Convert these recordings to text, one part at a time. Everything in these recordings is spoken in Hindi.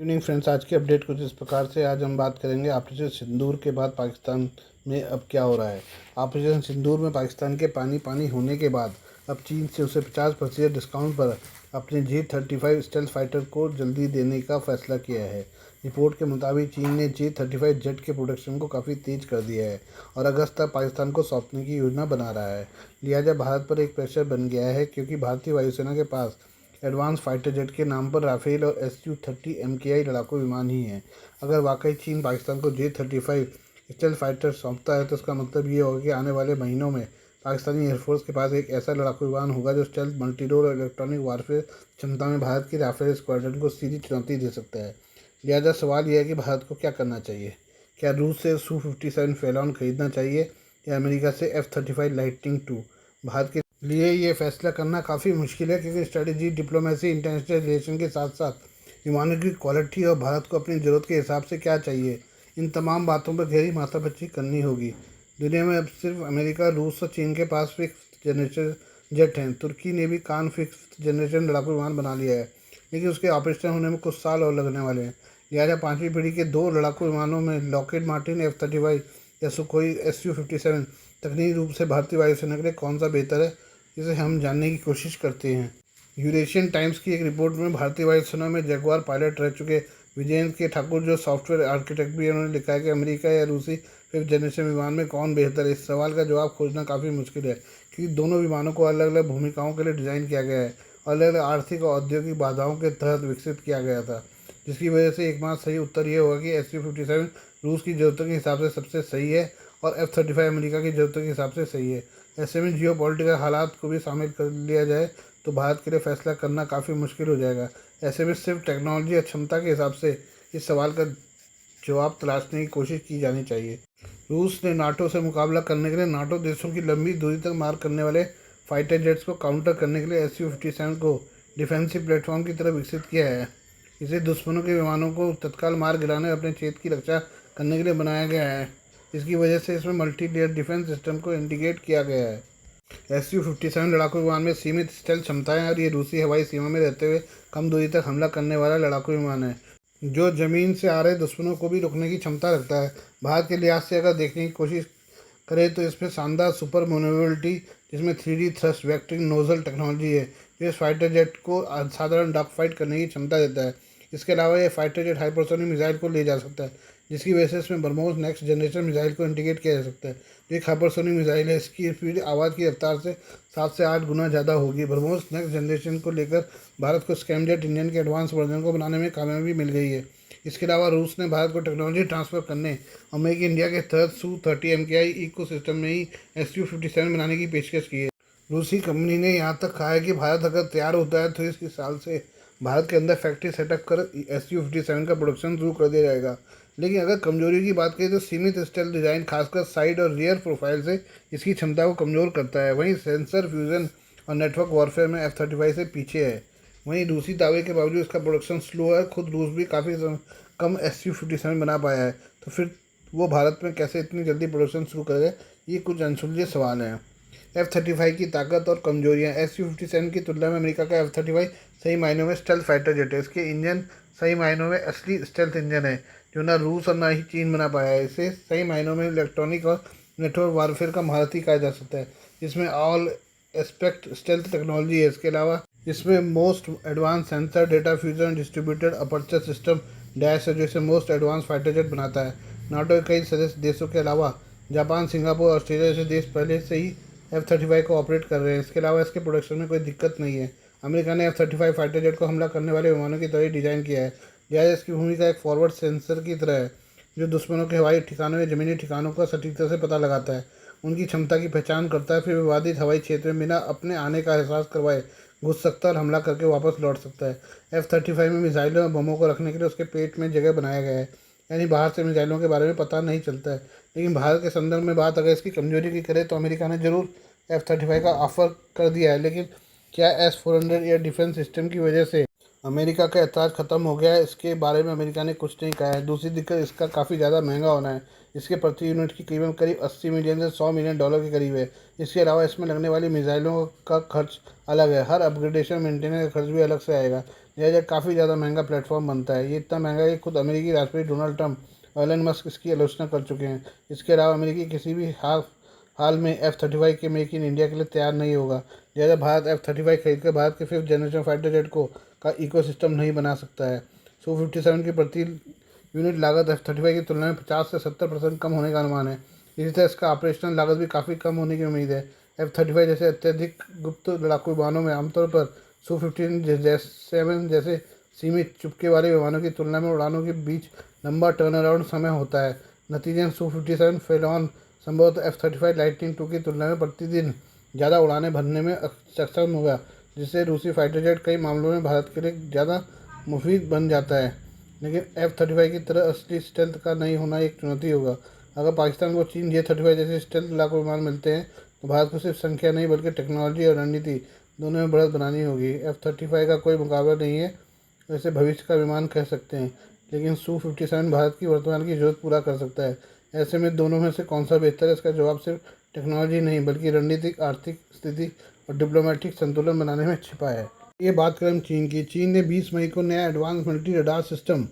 इवनिंग फ्रेंड्स, आज की अपडेट कुछ इस प्रकार से। आज हम बात करेंगे ऑपरेशन सिंदूर के बाद पाकिस्तान में अब क्या हो रहा है। ऑपरेशन सिंदूर में पाकिस्तान के पानी पानी होने के बाद अब चीन से उसे 50% डिस्काउंट पर अपने J-35 स्टेल्थ फाइटर को जल्दी देने का फैसला किया है। रिपोर्ट के मुताबिक चीन ने J-35 जेट के प्रोडक्शन को काफ़ी तेज़ कर दिया है और अगस्त तक पाकिस्तान को सौंपने की योजना बना रहा है। लिहाजा भारत पर एक प्रेशर बन गया है, क्योंकि भारतीय वायुसेना के पास एडवांस फाइटर जेट के नाम पर राफेल और Su-30 MKI लड़ाकू विमान ही हैं। अगर वाकई चीन पाकिस्तान को J-35 स्टेल्थ फाइटर सौंपता है तो इसका मतलब ये होगा कि आने वाले महीनों में पाकिस्तानी एयरफोर्स के पास एक ऐसा लड़ाकू विमान होगा जो स्टेल्थ, मल्टीरोल और इलेक्ट्रॉनिक वारफेयर क्षमता में भारत की राफेल स्क्वाड्रन को सीधी चुनौती दे सकता है। लिहाजा सवाल यह है कि भारत को क्या करना चाहिए। क्या रूस से Su-57 फेलॉन खरीदना चाहिए या अमेरिका से F-35 लाइटनिंग II। भारत के लिए ये फैसला करना काफ़ी मुश्किल है, क्योंकि स्ट्रेटेजी, डिप्लोमेसी, इंटरनेशनल रिलेशन के साथ साथ विमानों की क्वालिटी और भारत को अपनी ज़रूरत के हिसाब से क्या चाहिए, इन तमाम बातों पर गहरी माथापच्ची करनी होगी। दुनिया में अब सिर्फ अमेरिका, रूस और चीन के पास फिफ्थ जनरेशन जेट हैं। तुर्की ने भी कान फिफ्थ जनरेशन लड़ाकू विमान बना लिया है, लेकिन उसके ऑपरेशन होने में कुछ साल और लगने वाले हैं। लिहाजा 5वीं पीढ़ी के 2 लड़ाकू विमानों में लॉकहीड मार्टिन F-35 या सुखोई Su-57 तकनीकी रूप से भारतीय वायुसेना के लिए कौन सा बेहतर है, इसे हम जानने की कोशिश करते हैं। यूरेशियन टाइम्स की एक रिपोर्ट में भारतीय वायुसेना में जगुआर पायलट रह चुके विजेंद्र के ठाकुर, जो सॉफ्टवेयर आर्किटेक्ट भी हैं, उन्होंने लिखा है कि अमेरिका या रूसी फिफ्थ जनरेशन विमान में कौन बेहतर है। इस सवाल का जवाब खोजना काफ़ी मुश्किल है, क्योंकि दोनों विमानों को अलग अलग भूमिकाओं के लिए डिज़ाइन किया गया है और अलग अलग आर्थिक और औद्योगिक बाधाओं के तहत विकसित किया गया था। जिसकी वजह से एकमात्र सही उत्तर ये होगा कि Su-57 रूस की ज़रूरतों के हिसाब से सबसे सही है और F-35 अमेरिका की ज़रूरतों के हिसाब से सही है। ऐसे में जियोपॉलिटिकल हालात को भी शामिल कर लिया जाए तो भारत के लिए फैसला करना काफ़ी मुश्किल हो जाएगा। ऐसे में सिर्फ टेक्नोलॉजी और क्षमता के हिसाब से इस सवाल का जवाब तलाशने की कोशिश की जानी चाहिए। रूस ने नाटो से मुकाबला करने के लिए नाटो देशों की लंबी दूरी तक मार करने वाले फाइटर जेट्स को काउंटर करने के लिए Su-57 को डिफेंसिव प्लेटफॉर्म की तरह विकसित किया है। इसे दुश्मनों के विमानों को तत्काल मार गिराने और अपने क्षेत्र की रक्षा करने के लिए बनाया गया है। इसकी वजह से इसमें मल्टी लेयर डिफेंस सिस्टम को इंटीग्रेट किया गया है। Su-57 लड़ाकू विमान में सीमित स्टेल्थ क्षमताएं और ये रूसी हवाई सीमा में रहते हुए कम दूरी तक हमला करने वाला लड़ाकू विमान है, जो ज़मीन से आ रहे दुश्मनों को भी रोकने की क्षमता रखता है। भारत के लिहाज से अगर देखने की कोशिश करें तो इसमें शानदार सुपर मैन्यूवरबिलिटी, जिसमें 3D thrust vectoring nozzle technology है, जो इस फाइटर जेट को साधारण डॉग फाइट करने की क्षमता देता है। इसके अलावा ये फाइटर जेट हाइपरसोनिक मिसाइल को ले जा सकता है, जिसकी वजह से इसमें ब्रह्मोस नेक्स्ट जनरेशन मिसाइल को इंटीग्रेट किया जा सकता है, जो एक हाइपरसोनिक मिसाइल है। इसकी स्पीड आवाज़ की रफ्तार से 7 से 8 गुना ज़्यादा होगी। ब्रह्मोस नेक्स्ट जनरेशन को लेकर भारत को स्कैमजेट इंजन के एडवांस वर्जन को बनाने में कामयाबी मिल गई है। इसके अलावा रूस ने भारत को टेक्नोलॉजी ट्रांसफ़र करने और मेक इंडिया के तहत Su-30 MKI इको सिस्टम में ही Su-57 बनाने की पेशकश की है। रूसी कंपनी ने यहाँ तक कहा है कि भारत अगर तैयार होता है तो इस साल से भारत के अंदर फैक्ट्री सेटअप कर Su-57 का प्रोडक्शन शुरू कर दिया जाएगा। लेकिन अगर कमजोरी की बात करें तो सीमित स्टेल्थ डिज़ाइन, खासकर साइड और रियर प्रोफाइल से इसकी क्षमता को कमज़ोर करता है। वहीं सेंसर फ्यूज़न और नेटवर्क वॉरफेयर में F-35 से पीछे है। वहीं रूसी दावे के बावजूद इसका प्रोडक्शन स्लो है। खुद रूस भी काफ़ी कम Su-57 बना पाया है, तो फिर वो भारत में कैसे इतनी जल्दी प्रोडक्शन शुरू करेगा, ये कुछ अनसुलझे सवाल हैं। F-35 की ताकत और कमजोरियाँ। Su-57 की तुलना में अमेरिका का F-35 सही मायनों में स्टेल्थ फाइटर जेट है। इसके इंजन सही मायनों में असली स्टेल्थ इंजन है, जो ना रूस और ना ही चीन बना पाया है। इसे सही मायनों में इलेक्ट्रॉनिक और नेटवर्क वारफेयर का महारथी कहा जा सकता है, जिसमें ऑल एस्पेक्ट स्टेल्थ टेक्नोलॉजी है। इसके अलावा इसमें most advance sensor, data fusion, distributed aperture system dash है, जो इसे मोस्ट एडवांस फाइटर जेट बनाता है। नाटो के कई सदस्य देशों के अलावा जापान, सिंगापुर और ऑस्ट्रेलिया जैसे देश पहले से ही F-35 को ऑपरेट कर रहे हैं। इसके अलावा इसके प्रोडक्शन में कोई दिक्कत नहीं है। अमेरिका ने F-35 फाइटर जेट को हमला करने वाले विमानों की तरह डिज़ाइन किया है। लिहाजा इसकी भूमिका एक फॉरवर्ड सेंसर की तरह है, जो दुश्मनों के हवाई ठिकानों या ज़मीनी ठिकानों का सटीकता से पता लगाता है, उनकी क्षमता की पहचान करता है, फिर विवादित हवाई क्षेत्र में बिना अपने आने का एहसास करवाए घुस सकता है और हमला करके वापस लौट सकता है। F-35 में मिसाइलों और बमों को रखने के लिए उसके पेट में जगह बनाया गया है, यानी बाहर से मिसाइलों के बारे में पता नहीं चलता है। लेकिन भारत के संदर्भ में बात अगर इसकी कमजोरी की करें तो अमेरिका ने जरूर F-35 का ऑफर कर दिया है, लेकिन क्या S-400 एयर डिफेंस सिस्टम की वजह से अमेरिका का ऐतराज़ ख़त्म हो गया है, इसके बारे में अमेरिका ने कुछ नहीं कहा है। दूसरी दिक्कत इसका काफ़ी ज़्यादा महंगा होना है। इसके प्रति यूनिट की कीमत करीब 80 मिलियन से 100 मिलियन डॉलर के करीब है। इसके अलावा इसमें लगने वाली मिसाइलों का खर्च अलग है, हर अपग्रेडेशन मेंटेनेंस का खर्च भी अलग से आएगा। लिहाजा काफ़ी ज़्यादा महंगा प्लेटफॉर्म बनता है। ये इतना महंगा है कि खुद अमेरिकी राष्ट्रपति डोनाल्ड ट्रंप और एलन मस्क इसकी आलोचना कर चुके हैं। इसके अलावा अमेरिकी किसी भी हाल में F-35 के मेक इन इंडिया के लिए तैयार नहीं होगा। लिहाजा भारत F-35 खरीद कर भारत के 5th जनरेशन फाइटर जेट का इकोसिस्टम नहीं बना सकता है। Su-57 की प्रति यूनिट लागत F-35 की तुलना में 50 से 70% कम होने का अनुमान है। इसी तरह इसका ऑपरेशनल लागत भी काफ़ी कम होने की उम्मीद है। F-35 जैसे अत्यधिक गुप्त लड़ाकू विमानों में आमतौर पर Su-57 जैसे सीमित चुपके वाले विमानों की तुलना में उड़ानों के बीच लंबा टर्न अराउंड समय होता है। नतीजतन Su-57 फेलॉन संभवतः F-35 लाइटनिंग II की तुलना में प्रतिदिन ज़्यादा उड़ानें भरने में सक्षम होगा, जिससे रूसी फाइटर जेट कई मामलों में भारत के लिए ज़्यादा मुफीद बन जाता है। लेकिन F-35 की तरह असली स्टेल्थ का नहीं होना एक चुनौती होगा। अगर पाकिस्तान को चीन J-35 जैसे स्टेल्थ लड़ाकू विमान मिलते हैं तो भारत को सिर्फ संख्या नहीं बल्कि टेक्नोलॉजी और रणनीति दोनों में बढ़त बनानी होगी। F-35 का कोई मुकाबला नहीं है, वैसे भविष्य का विमान कह सकते हैं, लेकिन Su-57 भारत की वर्तमान की जरूरत पूरा कर सकता है। ऐसे में दोनों में से कौन सा बेहतर है, इसका जवाब सिर्फ टेक्नोलॉजी नहीं बल्कि रणनीतिक, आर्थिक स्थिति और डिप्लोमेटिक संतुलन बनाने में छिपा है। ये बात करें चीन की। चीन ने 20 मई को नया advance multi radar system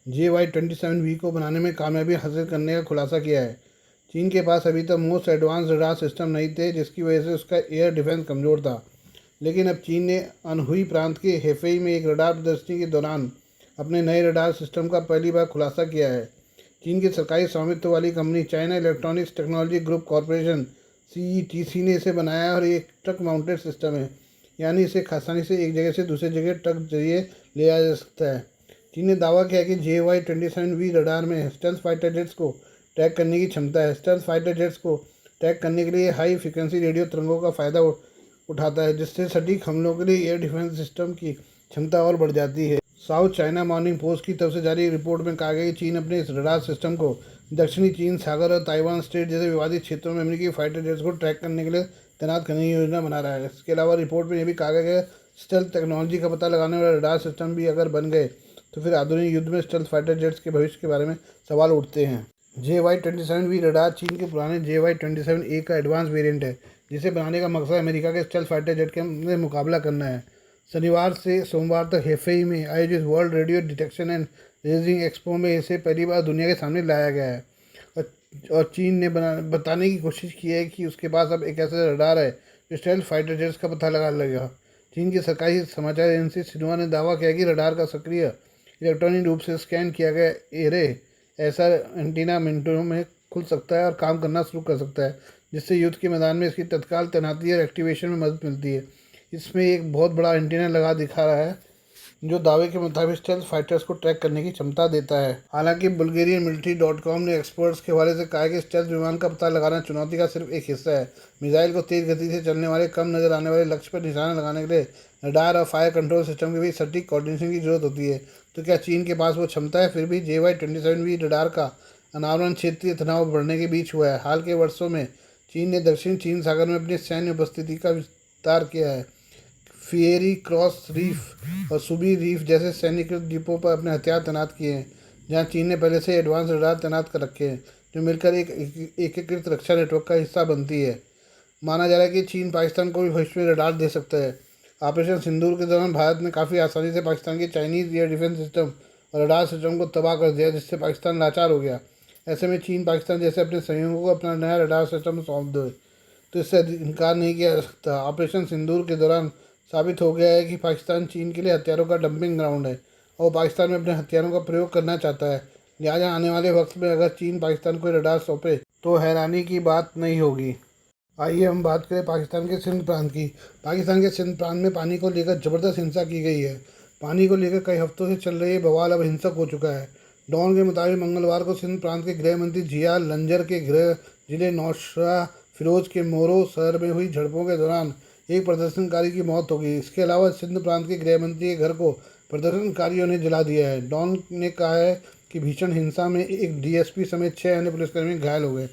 JY-27V को बनाने में कामयाबी हासिल करने का खुलासा किया है। चीन के पास अभी तक मोस्ट एडवांस रडार सिस्टम नहीं थे, जिसकी वजह से उसका एयर डिफेंस कमज़ोर था। लेकिन अब चीन ने अनहुई प्रांत के हेफेई में एक रडार प्रदर्शनी के दौरान अपने नए रडार सिस्टम का पहली बार खुलासा किया है। चीन की सरकारी स्वामित्व वाली company China electronics technology group corporation CETC ने इसे बनाया है और ये एक ट्रक माउंटेड सिस्टम है, यानी इसे आसानी से एक जगह से दूसरी जगह ट्रक जरिए ले जाया जा सकता है। चीन ने दावा किया कि JY-27V रडार में स्टेल्थ फाइटर जेट्स को ट्रैक करने की क्षमता है। स्टेल्थ फाइटर जेट्स को ट्रैक करने के लिए हाई फ्रिक्वेंसी रेडियो तरंगों का फ़ायदा उठाता है, जिससे सटीक हमलों के लिए एयर डिफेंस सिस्टम की क्षमता और बढ़ जाती है। साउथ चाइना मॉर्निंग पोस्ट की तरफ से जारी रिपोर्ट में कहा गया कि चीन अपने इस रडार सिस्टम को दक्षिणी चीन सागर और ताइवान स्ट्रेट जैसे विवादित क्षेत्रों में अमेरिकी फाइटर जेट्स को ट्रैक करने के लिए तैनात करने की योजना बना रहा है। इसके अलावा रिपोर्ट में यह भी कहा गया कि स्टेल्थ टेक्नोलॉजी का पता लगाने वाले रडार सिस्टम भी अगर बन गए तो फिर आधुनिक युद्ध में स्टेल्थ फाइटर जेट्स के भविष्य के बारे में सवाल उठते हैं। JY-27V रडार चीन के पुराने JY-27A का एडवांस वेरिएंट है, जिसे बनाने का मकसद अमेरिका के स्टेल्थ फाइटर जेट के मुकाबला करना है। शनिवार से सोमवार तक हेफेई में आयोजित world radio detection and raising expo में इसे पहली बार दुनिया के सामने लाया गया है और चीन ने बताने की कोशिश की है कि उसके पास अब एक ऐसा रडार है जो स्टेल्थ फाइटर जेट्स का पता लगा लेगा। चीन की सरकारी समाचार एजेंसी सिन्हुआ ने दावा किया कि रडार का सक्रिय इलेक्ट्रॉनिक रूप से स्कैन किया गया एरे ऐसा एंटीना मिनटों में खुल सकता है और काम करना शुरू कर सकता है, जिससे युद्ध के मैदान में इसकी तत्काल तैनाती और एक्टिवेशन में मदद मिलती है। इसमें एक बहुत बड़ा एंटीना लगा दिखा रहा है जो दावे के मुताबिक स्टेल्थ फाइटर्स को ट्रैक करने की क्षमता देता है। हालांकि बुल्गेरियन military.com ने एक्सपर्ट्स के हवाले से कहा है कि स्टेल्थ विमान का पता लगाना चुनौती का सिर्फ एक हिस्सा है। मिसाइल को तेज गति से चलने वाले, कम नजर आने वाले लक्ष्य पर निशाना लगाने के लिए रडार और फायर कंट्रोल सिस्टम के बीच सटीक कोऑर्डिनेशन की जरूरत होती है। तो क्या चीन के पास वो क्षमता है? फिर भी JY-27V रडार का अनावरण क्षेत्रीय तनाव बढ़ने के बीच हुआ है। हाल के वर्षों में चीन ने दक्षिण चीन सागर में अपनी सैन्य उपस्थिति का विस्तार किया है। फिएरी क्रॉस रीफ और सुबी रीफ जैसे सैन्यकृत द्वीपों पर अपने हथियार तैनात किए हैं, जहां चीन ने पहले से एडवांस रडार तैनात कर रखे हैं, जो मिलकर एक एकीकृत रक्षा नेटवर्क का हिस्सा बनती है। माना जा रहा है कि चीन पाकिस्तान को भी भविष्य में रडार दे सकता है। ऑपरेशन सिंदूर के दौरान भारत ने काफ़ी आसानी से पाकिस्तान के चाइनीज़ एयर डिफेंस सिस्टम और रडार सिस्टम को तबाह कर दिया, जिससे पाकिस्तान लाचार हो गया। ऐसे में चीन पाकिस्तान जैसे अपने सहयोगियों को अपना नया रडार सिस्टम सौंप दे तो इससे इनकार नहीं किया जा सकता। ऑपरेशन सिंदूर के दौरान साबित हो गया है कि पाकिस्तान चीन के लिए हथियारों का डंपिंग ग्राउंड है और पाकिस्तान में अपने हथियारों का प्रयोग करना चाहता है। लिहाजा आने वाले वक्त में अगर चीन पाकिस्तान को रडार सौंपे तो हैरानी की बात नहीं होगी। आइए हम बात करें पाकिस्तान के सिंध प्रांत की। पाकिस्तान के सिंध प्रांत में पानी को लेकर ज़बरदस्त हिंसा की गई है। पानी को लेकर कई हफ्तों से चल रही बवाल अब हिंसक हो चुका है। डॉन के मुताबिक मंगलवार को सिंध प्रांत के गृह मंत्री जिया लंजर के गृह जिले नौशरा फिरोज के मोरो शहर में हुई झड़पों के दौरान एक प्रदर्शनकारी की मौत हो गई। इसके अलावा सिंध प्रांत के गृह मंत्री के घर को प्रदर्शनकारियों ने जला दिया है। डॉन ने कहा है कि भीषण हिंसा में एक DSP समेत 6 अन्य पुलिसकर्मी घायल हो गए।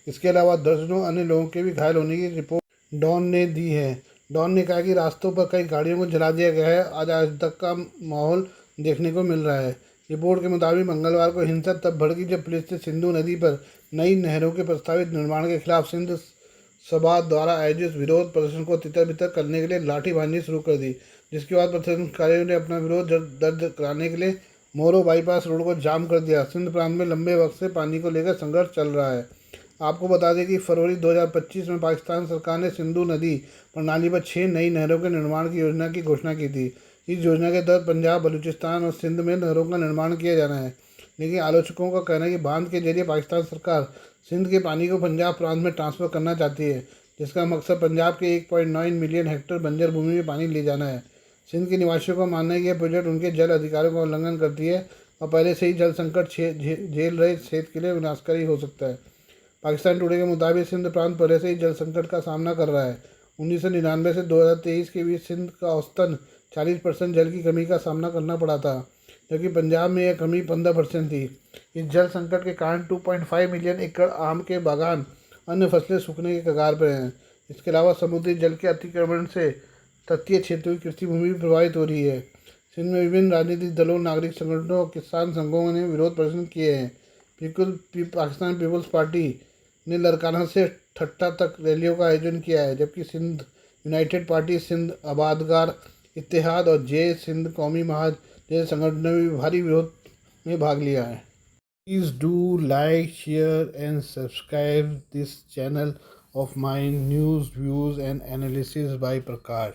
इसके अलावा दर्जनों अन्य लोगों के भी घायल होने की रिपोर्ट डॉन ने दी है। डॉन ने कहा कि रास्तों पर कई गाड़ियों को जला दिया गया है। आज तक का माहौल देखने को मिल रहा है। रिपोर्ट के मुताबिक मंगलवार को हिंसा तब भड़की जब पुलिस ने सिंधु नदी पर नई नहरों के प्रस्तावित निर्माण के खिलाफ सिंध सभा द्वारा आयोजित विरोध प्रदर्शन को तितर बितर करने के लिए लाठीबाजी शुरू कर दी, जिसके बाद प्रदर्शनकारियों ने अपना विरोध दर्ज कराने के लिए मोरो बाईपास रोड को जाम कर दिया। सिंध प्रांत में लंबे वक्त से पानी को लेकर संघर्ष चल रहा है। आपको बता दें कि फरवरी 2025 में पाकिस्तान सरकार ने सिंधु नदी प्रणाली पर 6 नई नहरों के निर्माण की योजना की घोषणा की थी। इस योजना के तहत पंजाब, बलूचिस्तान और सिंध में नहरों का निर्माण किया जाना है, लेकिन आलोचकों का कहना है कि बांध के जरिए पाकिस्तान सरकार सिंध के पानी को पंजाब प्रांत में ट्रांसफ़र करना चाहती है, जिसका मकसद पंजाब के 1.9 मिलियन हेक्टेयर बंजर भूमि में पानी ले जाना है। सिंध के निवासियों का मानना है कि यह प्रोजेक्ट उनके जल अधिकारों का उल्लंघन करती है और पहले से ही जल संकट झेल रहे क्षेत्र के लिए विनाशकारी हो सकता है। पाकिस्तान टुडे के मुताबिक सिंध प्रांत पहले से ही जल संकट का सामना कर रहा है। 1999 से 2023 के बीच सिंध का औसतन 40% जल की कमी का सामना करना पड़ा था, जबकि पंजाब में यह कमी 15% थी। इस जल संकट के कारण 2.5 मिलियन एकड़ आम के बागान, अन्य फसलें सूखने के कगार पर हैं। इसके अलावा समुद्री जल के अतिक्रमण से तटीय क्षेत्रों की कृषि भूमि भी प्रभावित हो रही है। सिंध में विभिन्न राजनीतिक दलों, नागरिक संगठनों और किसान संघों ने विरोध प्रदर्शन किए हैं। पाकिस्तान पीपल्स पार्टी ने लड़काना से ठट्टा तक रैलियों का आयोजन किया है, जबकि सिंध यूनाइटेड पार्टी, सिंध आबादगार इत्तेहाद और जय सिंध कौमी महाज जैसे संगठनों ने भी भारी विरोध में भाग लिया है। Please do like, share and subscribe this channel of my news, views and analysis by Prakash.